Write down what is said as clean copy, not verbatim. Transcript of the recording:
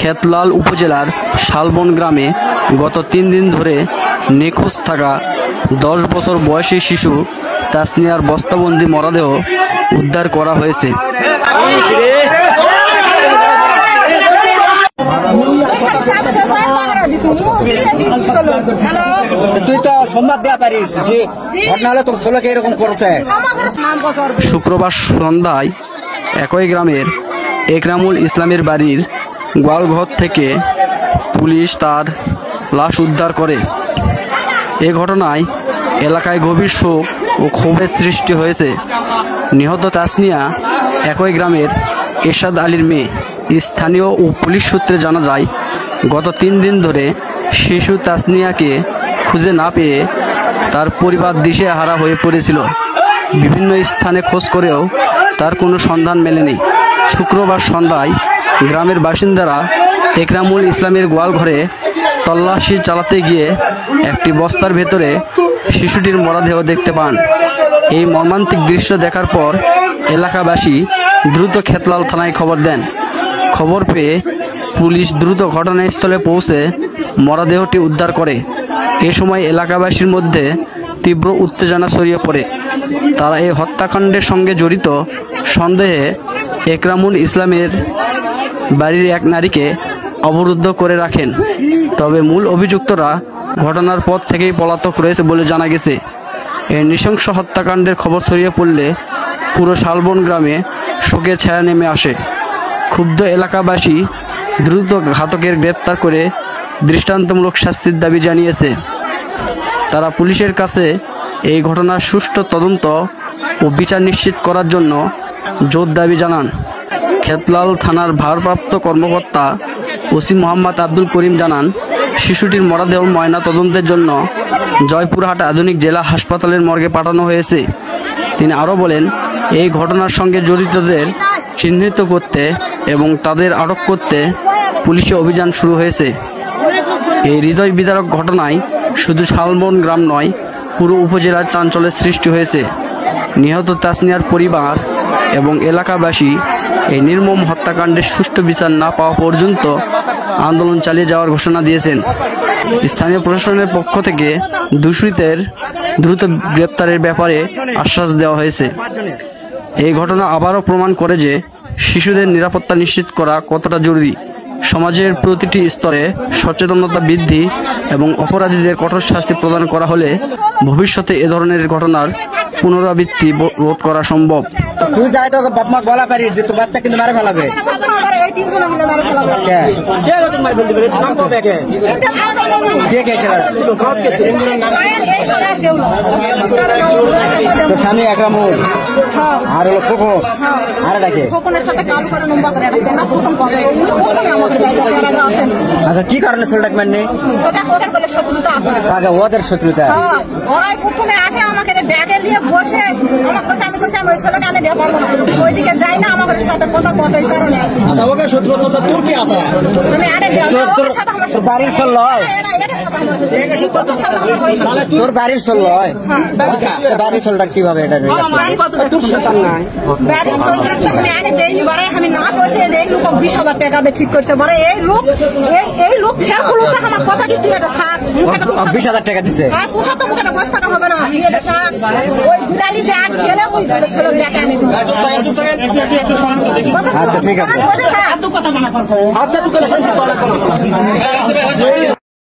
খেতলাল উপজেলার শালবন গ্রামে গত 3 দিন ধরে নিখোঁজ থাকা 10 বছর বয়সী শিশু তাসনিয়ার বস্তাবন্দি মরদেহ উদ্ধার করা হয়েছে। শুক্রবার সন্ধ্যায় একই গ্রামের একরামুল ইসলামের বাড়ির গোয়ালঘর থেকে পুলিশ তার লাশ উদ্ধার করে। এ ঘটনায় এলাকায় গভীর শোক ও ক্ষোভের সৃষ্টি হয়েছে। নিহত তাসনিয়া একই গ্রামের এরশাদ আলীর মেয়ে। স্থানীয় ও পুলিশ সূত্রে জানা যায়, গত 3 দিন ধরে শিশু তাসনিয়াকে খুঁজে না পেয়ে তার পরিবার দিশেহারা হয়ে পড়েছিল। বিভিন্ন স্থানে খোঁজ করেও তার কোনো সন্ধান মেলেনি। শুক্রবার সন্ধ্যায় গ্রামের বাসিন্দারা একরামুল ইসলামের গোয়ালঘরে তল্লাশি চালাতে গিয়ে একটি বস্তার ভেতরে শিশুটির মরদেহ দেখতে পান। এই মর্মান্তিক দৃশ্য দেখার পর এলাকাবাসী দ্রুত খেতলাল থানায় খবর দেন। খবর পেয়ে পুলিশ দ্রুত ঘটনাস্থলে পৌঁছে মরদেহটি উদ্ধার করে। এ সময় এলাকাবাসীর মধ্যে তীব্র উত্তেজনা ছড়িয়ে পড়ে। তারা এই হত্যাকাণ্ডের সঙ্গে জড়িত সন্দেহে একরামুল ইসলামের বাড়ির এক নারীকে অবরুদ্ধ করে রাখেন। তবে মূল অভিযুক্তরা ঘটনার পর থেকেই পলাতক রয়েছে বলে জানা গেছে। এই নৃশংস হত্যাকাণ্ডের খবর ছড়িয়ে পড়লে পুরো শালবন গ্রামে শোকের ছায়া নেমে আসে। ক্ষুব্ধ এলাকাবাসী দ্রুত ঘাতকের গ্রেপ্তার করে দৃষ্টান্তমূলক শাস্তির দাবি জানিয়েছে। তারা পুলিশের কাছে এই ঘটনার সুষ্ঠু তদন্ত ও বিচার নিশ্চিত করার জন্য জোর দাবি জানান। খেতলাল থানার ভারপ্রাপ্ত কর্মকর্তা ওসি মোহাম্মদ আব্দুল করিম জানান, শিশুটির মরদেহ ময়না তদন্তের জন্য জয়পুরহাট আধুনিক জেলা হাসপাতালের মর্গে পাঠানো হয়েছে। তিনি আরও বলেন, এই ঘটনার সঙ্গে জড়িতদের চিহ্নিত করতে এবং তাদের আটক করতে পুলিশি অভিযান শুরু হয়েছে। এই হৃদয় বিদারক ঘটনায় শুধু শালবন গ্রাম নয়, পুরো উপজেলার চাঞ্চল্যের সৃষ্টি হয়েছে। নিহত তাসনিয়ার পরিবার এবং এলাকাবাসী এই নির্মম হত্যাকাণ্ডের সুষ্ঠু বিচার না পাওয়া পর্যন্ত আন্দোলন চালিয়ে যাওয়ার ঘোষণা দিয়েছেন। স্থানীয় প্রশাসনের পক্ষ থেকে দোষীদের দ্রুত গ্রেপ্তারের ব্যাপারে আশ্বাস দেওয়া হয়েছে। এই ঘটনা আবারও প্রমাণ করে যে শিশুদের নিরাপত্তা নিশ্চিত করা কতটা জরুরি। সমাজের প্রতিটি স্তরে সচেতনতা বৃদ্ধি এবং অপরাধীদের কঠোর শাস্তি প্রদান করা হলে ভবিষ্যতে এ ধরনের ঘটনার পুনরাবৃত্তি রোধ করা সম্ভব। তুই যাই তো বাপ মা বলা পারিস যে তোর বাচ্চা কিন্তু মারে ফেলাবে। স্বামী একরামুল আর হলো খোকো আর ডাকে। আচ্ছা, কি কারণে ছেলেটাকে মাননি? ওদের শত্রুতা। ওরাই প্রথমে আসে আমাকে ব্যাগে নিয়ে বসে আমার কাছে, আমি কাছে আমি ওই ছেলেকে আনে দিয়ে পারবো না, ওইদিকে যাই না, আমাদের সাথে কথা কত এই কারণে। আচ্ছা, ওকে শত্রুতা তোর কি আছে? আমি আরে তোর বাড়ির চল লয়, তোর বাড়ির চল লয়, বাড়ির চলটা কিভাবে এটা বাড়ির চলটা আমি আনে দেয়নি। বড় আমি না বলছি এই লোক 20,000 টাকা দিয়ে ঠিক করছে। বড় এই লোক ফের বলছে আমার কথা কি তুই এটা থাক, 20,000 টাকা দিছে। হ্যাঁ, তুষা তো মুখে 10 টাকা হবে না। ওই ঘুরালি যে আগ গেলে ওই ছেলে দেখে আনি। আচ্ছা, ঠিক আছে। আচ্ছা,